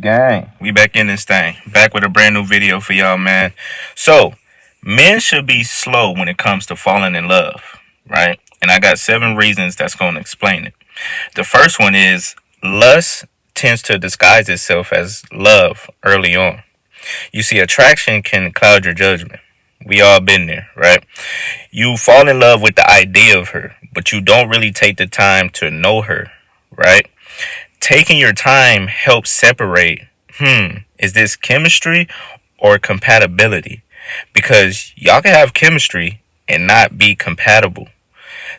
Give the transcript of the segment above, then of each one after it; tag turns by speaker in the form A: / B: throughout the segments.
A: gang? We back in this thing. Back with a brand new video for y'all, man. So, men should be slow when it comes to falling in love, right? And I got 7 reasons that's going to explain it. The first one is lust tends to disguise itself as love early on. You see, attraction can cloud your judgment. We all been there, right? You fall in love with the idea of her, but you don't really take the time to know her, right? Taking your time helps separate, is this chemistry or compatibility? Because y'all can have chemistry and not be compatible.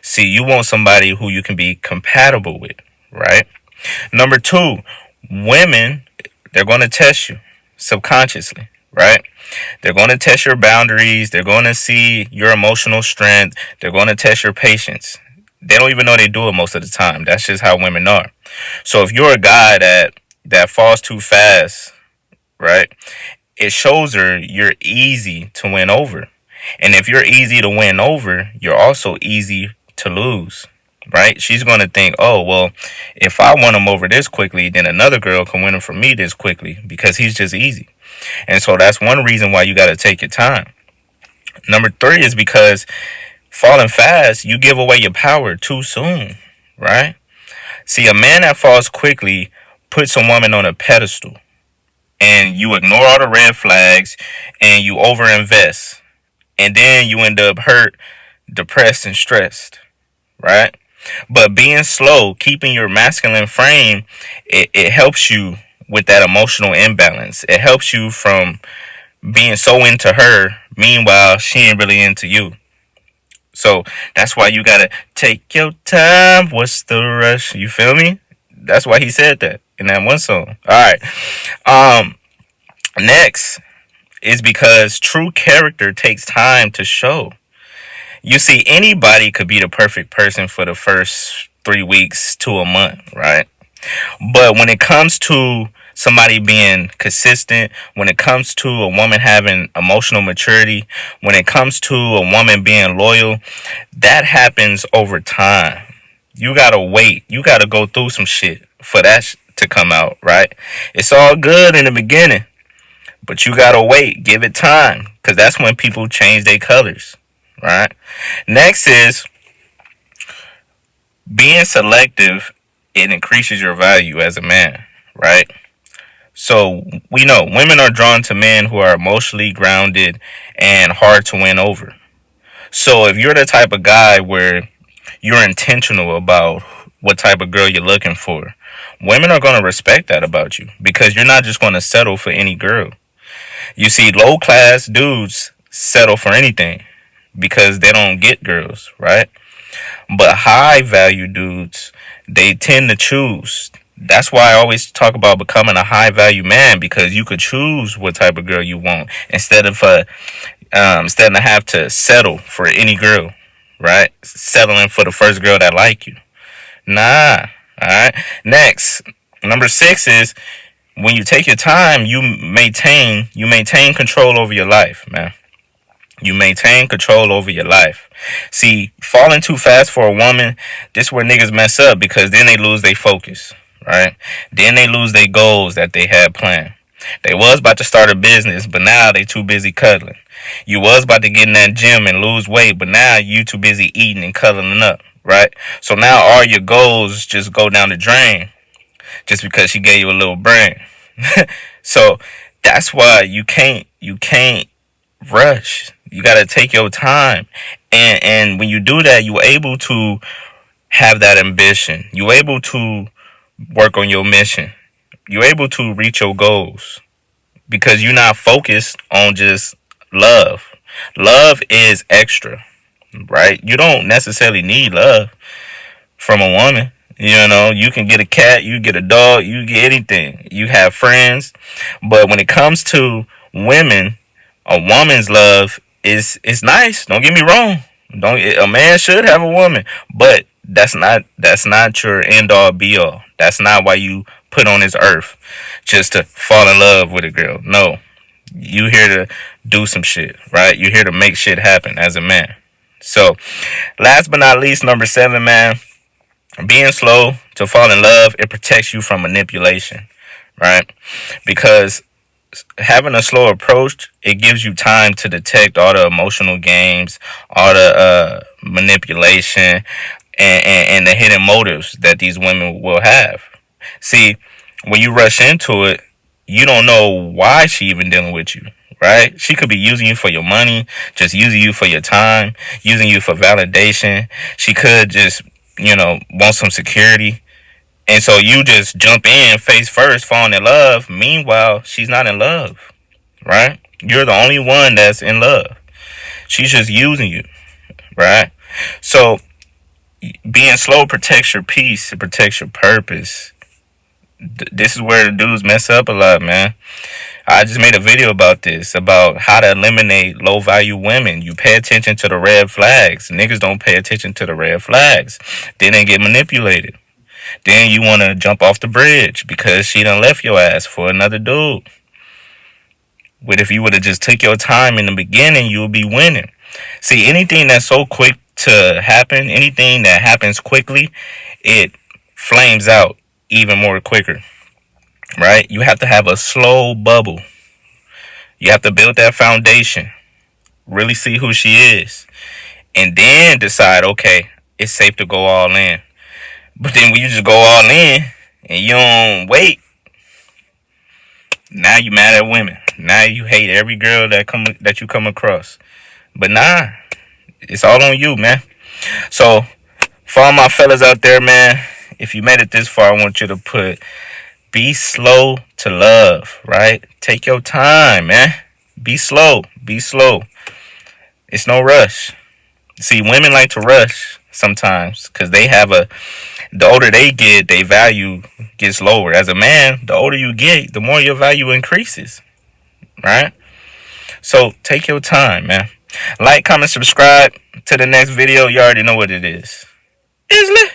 A: See, you want somebody who you can be compatible with, right? Number 2, women, they're going to test you subconsciously, right? They're going to test your boundaries. They're going to see your emotional strength. They're going to test your patience. They don't even know they do it most of the time. That's just how women are. So if you're a guy that falls too fast, right, it shows her you're easy to win over. And if you're easy to win over, you're also easy to lose, right? She's going to think, oh, well, if I won him over this quickly, then another girl can win him from me this quickly because he's just easy. And so that's one reason why you got to take your time. Number 3 is because falling fast, you give away your power too soon, right? See, a man that falls quickly puts a woman on a pedestal, and you ignore all the red flags and you overinvest, and then you end up hurt, depressed, and stressed, right? But being slow, keeping your masculine frame, it helps you with that emotional imbalance. It helps you from being so into her, meanwhile she ain't really into you. So that's why you gotta take your time. What's the rush? You feel me? That's why he said that in that one song. All right. Next is because true character takes time to show. You see, anybody could be the perfect person for the first 3 weeks to a month, right? But when it comes to somebody being consistent, when it comes to a woman having emotional maturity, when it comes to a woman being loyal, that happens over time. You gotta wait. You gotta go through some shit for that to come out, right? It's all good in the beginning, but you gotta wait. Give it time, because that's when people change their colors, right? Next is being selective. It increases your value as a man, right? So we know women are drawn to men who are emotionally grounded and hard to win over. So if you're the type of guy where you're intentional about what type of girl you're looking for, women are going to respect that about you, because you're not just going to settle for any girl. You see, low class dudes settle for anything because they don't get girls, right? But high value dudes, they tend to choose. That's why I always talk about becoming a high value man, because you could choose what type of girl you want instead of have to settle for any girl, right? Settling for the first girl that like you. Nah. All right. Next, number 6 is when you take your time, you maintain control over your life, man. You maintain control over your life. See, falling too fast for a woman, this is where niggas mess up, because then they lose their focus, right? Then they lose their goals that they had planned. They was about to start a business, but now they too busy cuddling. You was about to get in that gym and lose weight, but now you too busy eating and cuddling up, right? So now all your goals just go down the drain just because she gave you a little brain. So that's why you can't rush. You got to take your time. And when you do that, you're able to have that ambition. You're able to work on your mission. You're able to reach your goals because you're not focused on just love. Love is extra, right? You don't necessarily need love from a woman. You know, you can get a cat, you get a dog, you get anything. You have friends. But when it comes to women, a woman's love is nice. Don't get me wrong. A man should have a woman, but that's not your end all be all. That's not why you put on this earth, just to fall in love with a girl. No, you here to do some shit, right? You're here to make shit happen as a man. So, last but not least, number 7, man, being slow to fall in love, it protects you from manipulation, right? Because having a slow approach, it gives you time to detect all the emotional games, all the manipulation, and the hidden motives that these women will have. See, when you rush into it, you don't know why she even dealing with you, right? She could be using you for your money, just using you for your time, using you for validation. She could just, want some security. And so you just jump in face first, falling in love. Meanwhile, she's not in love, right? You're the only one that's in love. She's just using you, right? So being slow protects your peace, it protects your purpose. This is where the dudes mess up a lot, man. I just made a video about this, about how to eliminate low value women. You pay attention to the red flags. Niggas don't pay attention to the red flags. Then they get manipulated. Then you want to jump off the bridge because she done left your ass for another dude. But if you would have just took your time in the beginning, you would be winning. See, anything that's so quick to happen, anything that happens quickly, it flames out even more quicker, right? You have to have a slow bubble. You have to build that foundation, really see who she is, and then decide, okay, it's safe to go all in. But then when you just go all in and you don't wait, now you mad at women. Now you hate every girl that you come across. But nah, it's all on you, man. So for all my fellas out there, man, if you made it this far, I want you to put, be slow to love, right? Take your time, man. Be slow. Be slow. It's no rush. See, women like to rush sometimes because the older they get, their value gets lower. As a man, the older you get, the more your value increases, right? So take your time, man. Like, comment, subscribe to the next video. You already know what it is. Isly.